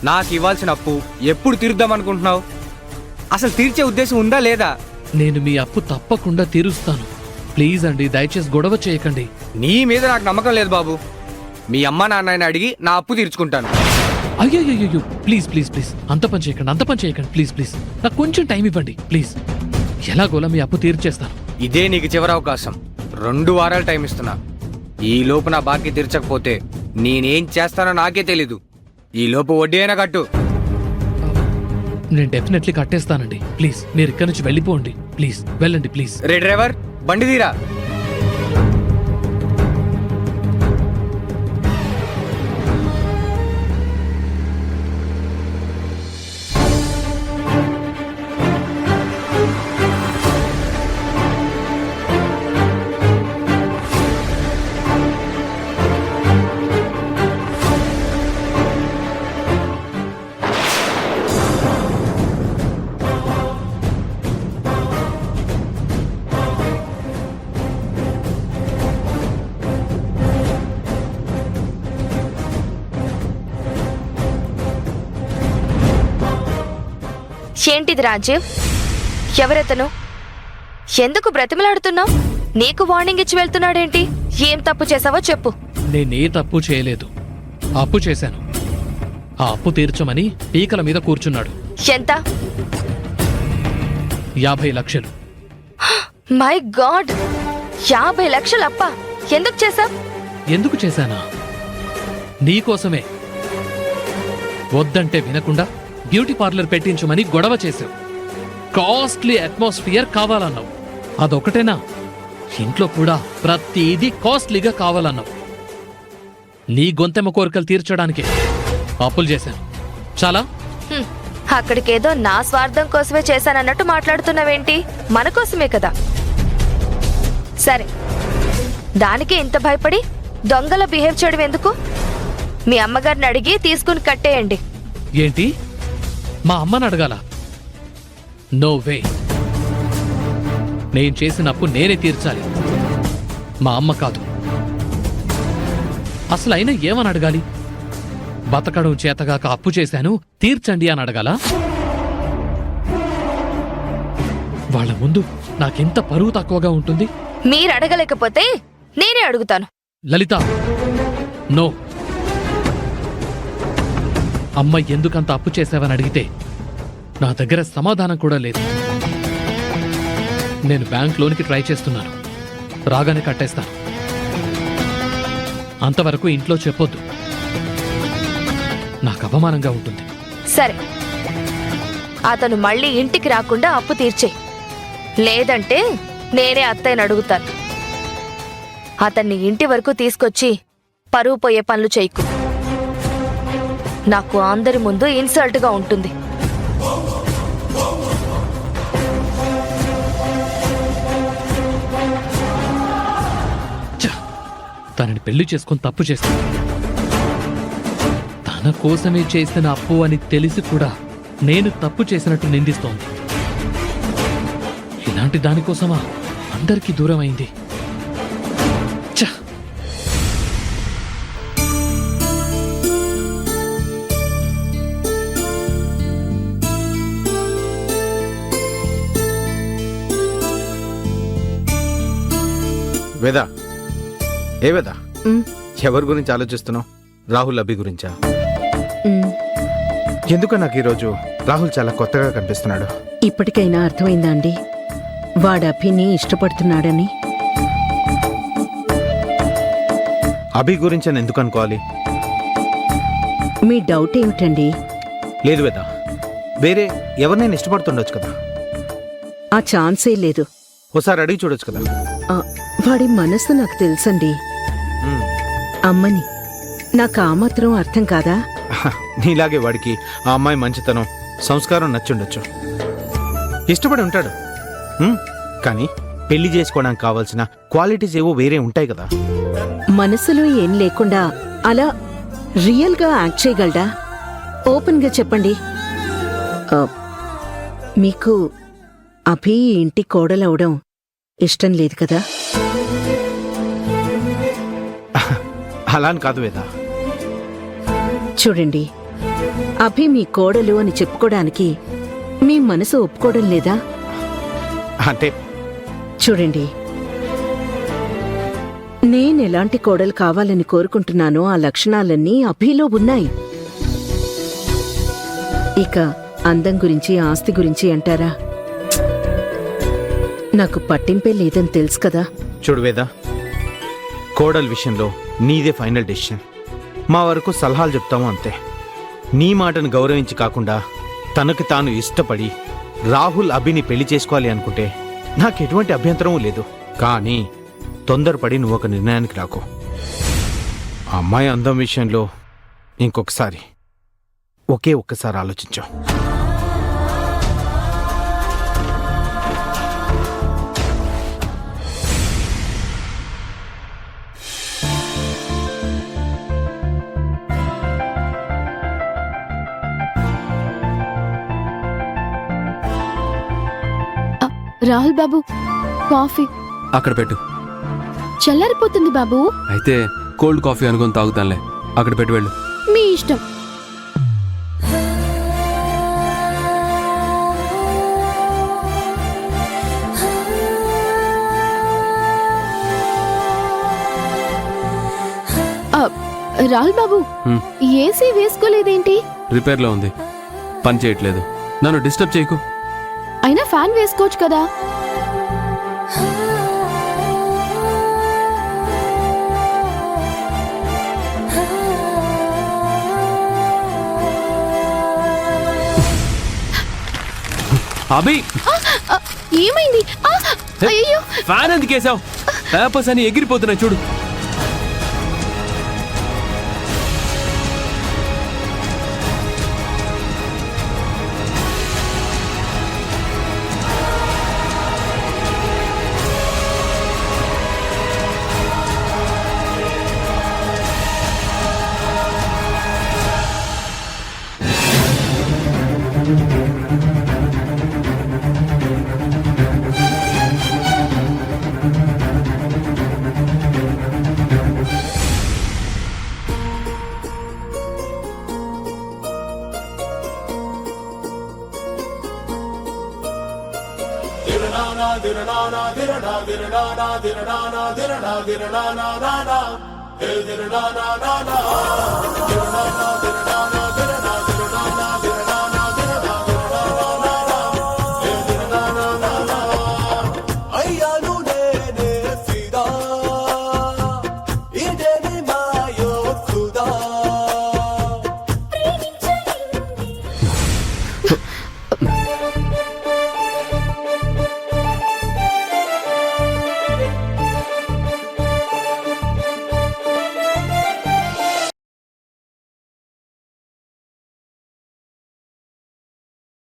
నాకు ఇవ్వాల్సిన అప్పు ఎప్పుడు తీరుద్దాం అనుకుంటున్నావు? అసలు తీర్చే ఉద్దేశం ఉందా లేదా? నేను మీ అప్పు తప్పకుండా తీరుస్తాను. ప్లీజ్ అండి, దయచేసి గొడవ చేయకండి. నీ మీద నాకు నమ్మకం లేదు బాబు. మీ అమ్మ నాన్నని అడిగి నా అప్పు తీర్చుకుంటాను. అయ్యో ప్లీజ్ ప్లీజ్ ప్లీజ్ అంత పని చేయకండి ప్లీజ్ ప్లీజ్. నాకు కొంచెం టైం ఇవ్వండి ప్లీజ్. ఎలాగోలా మీ అప్పు తీర్చేస్తాను. ఇదే నీకు చివరి అవకాశం. 2 వారాలు టైం ఇస్తున్నా. ఈ లోపు నా బాకీ తీర్చకపోతే నేనేం చేస్తానో నాకే తెలీదు. ఈ లోపు వడ్డీ అయినా కట్టు. నేను డెఫినెట్లీ కట్టేస్తానండి. ప్లీజ్ మీరు ఇక్కడి నుంచి వెళ్ళిపోండి. ప్లీజ్ వెళ్ళండి ప్లీజ్. రే డ్రైవర్, బండి తీరా. ఏంటిది రాజీవ్? ఎవరెతను? ఎందుకు బ్రతిమలాడుతున్నావు? నీకు వార్నింగ్ ఇచ్చి వెళ్తున్నాడేంటి? ఏం తప్పు చేసావో చెప్పు. నేనే తప్పు చేయలేదు. అప్పు చేశాను. ఆ అప్పు తీర్చమని పీకల మీద కూర్చున్నాడు. ఎంత? 50 లక్షలు. మై గాడ్, 50 లక్షలు అప్పా? ఎందుకు చేశావ్? ఎందుకు చేశానా? నీకోసమే. వద్దంటే వినకుండా బ్యూటీ పార్లర్ పెట్టించమని గొడవ చేశావు. కాస్ట్లీ అట్మాస్ఫియర్ కావాలన్నావు. అదొకటేనా? ఇంట్లో కూడా ప్రతిదీ కాస్ట్లీగా కావాలన్నావు. నీ గొంతెమ్మ కోరికలు తీర్చడానికి అప్పులు చేశాను. చాలా. అక్కడికేదో నా స్వార్థం కోసమే చేశానన్నట్టు మాట్లాడుతున్నావేంటి? మన కోసమే కదా. సరే, దానికి ఇంత భయపడి దొంగల బిహేవ్ చేయడం ఎందుకు? మీ అమ్మగారిని అడిగి తీసుకుని కట్టేయండి. ఏంటి? మా అమ్మని అడగాల? No way. నేను చేసిన అప్పు నేనే తీర్చాలి, మా అమ్మ కాదు. అసలు అయినా ఏమని అడగాలి? బతకడం చేతగాక అప్పు చేశాను తీర్చండి అని అడగాల? వాళ్ళ ముందు నాకెంత పరువు తక్కువగా ఉంటుంది. మీరు అడగలేకపోతే నేనే అడుగుతాను. లలిత, నో. అమ్మ ఎందుకంత అప్పు చేశావని అడిగితే నా దగ్గర సమాధానం కూడా లేదు. నేను బ్యాంక్ లోనికి ట్రై చేస్తున్నాను. రాగానే కట్టేస్తాను. అంతవరకు ఇంట్లో చెప్పొద్దు, నాకు అవమానంగా ఉంటుంది. సరే, అతను మళ్ళీ ఇంటికి రాకుండా అప్పు తీర్చే. లేదంటే నేనే అత్తయ్యని అడుగుతాను. అతన్ని ఇంటి వరకు తీసుకొచ్చి పరువు పోయే పనులు చేయకు. నాకు అందరి ముందు ఇన్సల్ట్గా ఉంటుంది. తనని పెళ్లి చేసుకుని తప్పు చేస్తాను. తన కోసమే చేసిన అప్పు అని తెలిసి కూడా నేను తప్పు చేసినట్టు నిందిస్తోంది. ఇలాంటి దానికోసమా అందరికీ దూరం అయింది? వేదా, ఏ వేదా, ఎవరి గురించి ఆలోచిస్తున్నావు? రాహుల్ అభి గురించా? ఎందుకో నాకు ఈరోజు రాహుల్ చాలా కొత్తగా కనిపిస్తున్నాడు. ఇప్పటికైనా అర్థమైందా అండి వాడు అభిని ఇష్టపడుతున్నాడని? అభి గురించి అని ఎందుకు అనుకోవాలి? మీ డౌట్ ఏమిటండి? లేదు వేదా, వేరే ఎవరినైనా ఇష్టపడుతుండొచ్చు కదా. ఆ ఛాన్సే లేదు. ఓసారి అడిగి చూడొచ్చు కదా. వాడి మనసు నాకు తెలుసండి. అమ్మని నాకు ఆ మాత్రం అర్థం కాదా? నీలాగే వాడికి ఆ అమ్మాయి మంచితనం, సంస్కారం నచ్చుండొచ్చు. ఇష్టపడి ఉంటాడు. కానీ పెళ్లి చేసుకోవడానికి కావాల్సిన క్వాలిటీస్ ఏవో వేరే ఉంటాయి కదా. మనసులో ఏం లేకుండా అలా రియల్గా యాక్ట్ చేయగలడా? ఓపెన్గా చెప్పండి. మీకు అభి ఇంటి కోడలవడం ఇష్టం లేదు కదా? అలా అని కాదు వేదా. చూడండి, అభి మీ కోడలు అని చెప్పుకోవడానికి మీ మనసు ఒప్పుకోవడం లేదా? అంటే చూడండి, నేనెలాంటి కోడలు కావాలని కోరుకుంటున్నానో ఆ లక్షణాలన్నీ అభిలో ఉన్నాయి. ఇక అందం గురించి ఆస్తి గురించి అంటారా? నాకు పట్టింపే లేదని తెలుసు కదా. చూడు వేద, కోడల్ విషయంలో నీదే ఫైనల్ డెసిషన్. మా వరకు సలహాలు చెప్తాము అంతే. నీ మాటను గౌరవించి కాకుండా తనకు తాను ఇష్టపడి రాహుల్ అభిని పెళ్లి చేసుకోవాలి అనుకుంటే నాకెటువంటి అభ్యంతరం లేదు. కానీ తొందరపడి నువ్వు ఒక నిర్ణయానికి రాకు. ఆ అమ్మాయి అందం విషయంలో ఇంకొకసారి, ఒకే ఒక్కసారి ఆలోచించు. రాహుల్ బాబు, కాఫీ అక్కడ పెట్టు. చల్లారిపోతుంది బాబు. అయితే కోల్డ్ కాఫీ అనుకొని తాగుతానులే. అక్కడ పెట్టి వెళ్ళు. మీ ఇష్టం. రాహుల్ బాబు, ఏసీ వేసుకోలేదేంటి? రిపేర్లో ఉంది, పని చేయట్లేదు. నన్ను డిస్టర్బ్ చేయకు. అయినా ఫ్యాన్ వేసుకోవచ్చు కదా. అభి, ఏమైంది? అయ్యో, ఫ్యాన్ ఎందుకు వేసావు? పేపర్స్ అని ఎగిరిపోతున్నాయి చూడు. na na na na